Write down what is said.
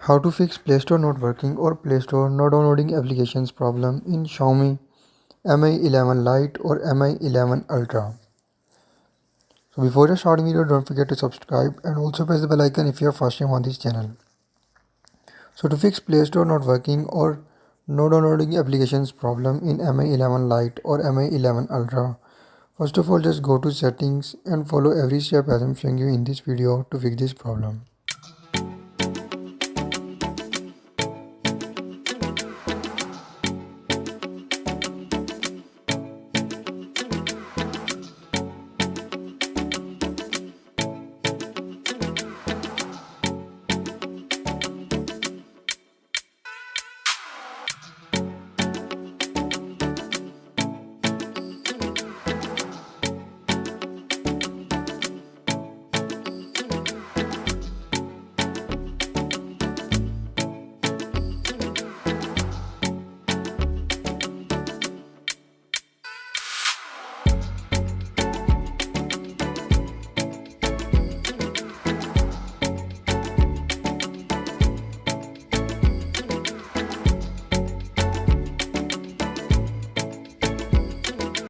How to fix Play Store not working or Play Store not downloading applications problem in Xiaomi Mi 11 Lite or Mi 11 Ultra. So before I start video, don't forget to subscribe and also press the bell icon if you are first time on this channel. So to fix Play Store not working or no downloading applications problem in Mi 11 Lite or Mi 11 Ultra, first of all just go to settings and follow every step as I'm showing you in this video to fix this problem.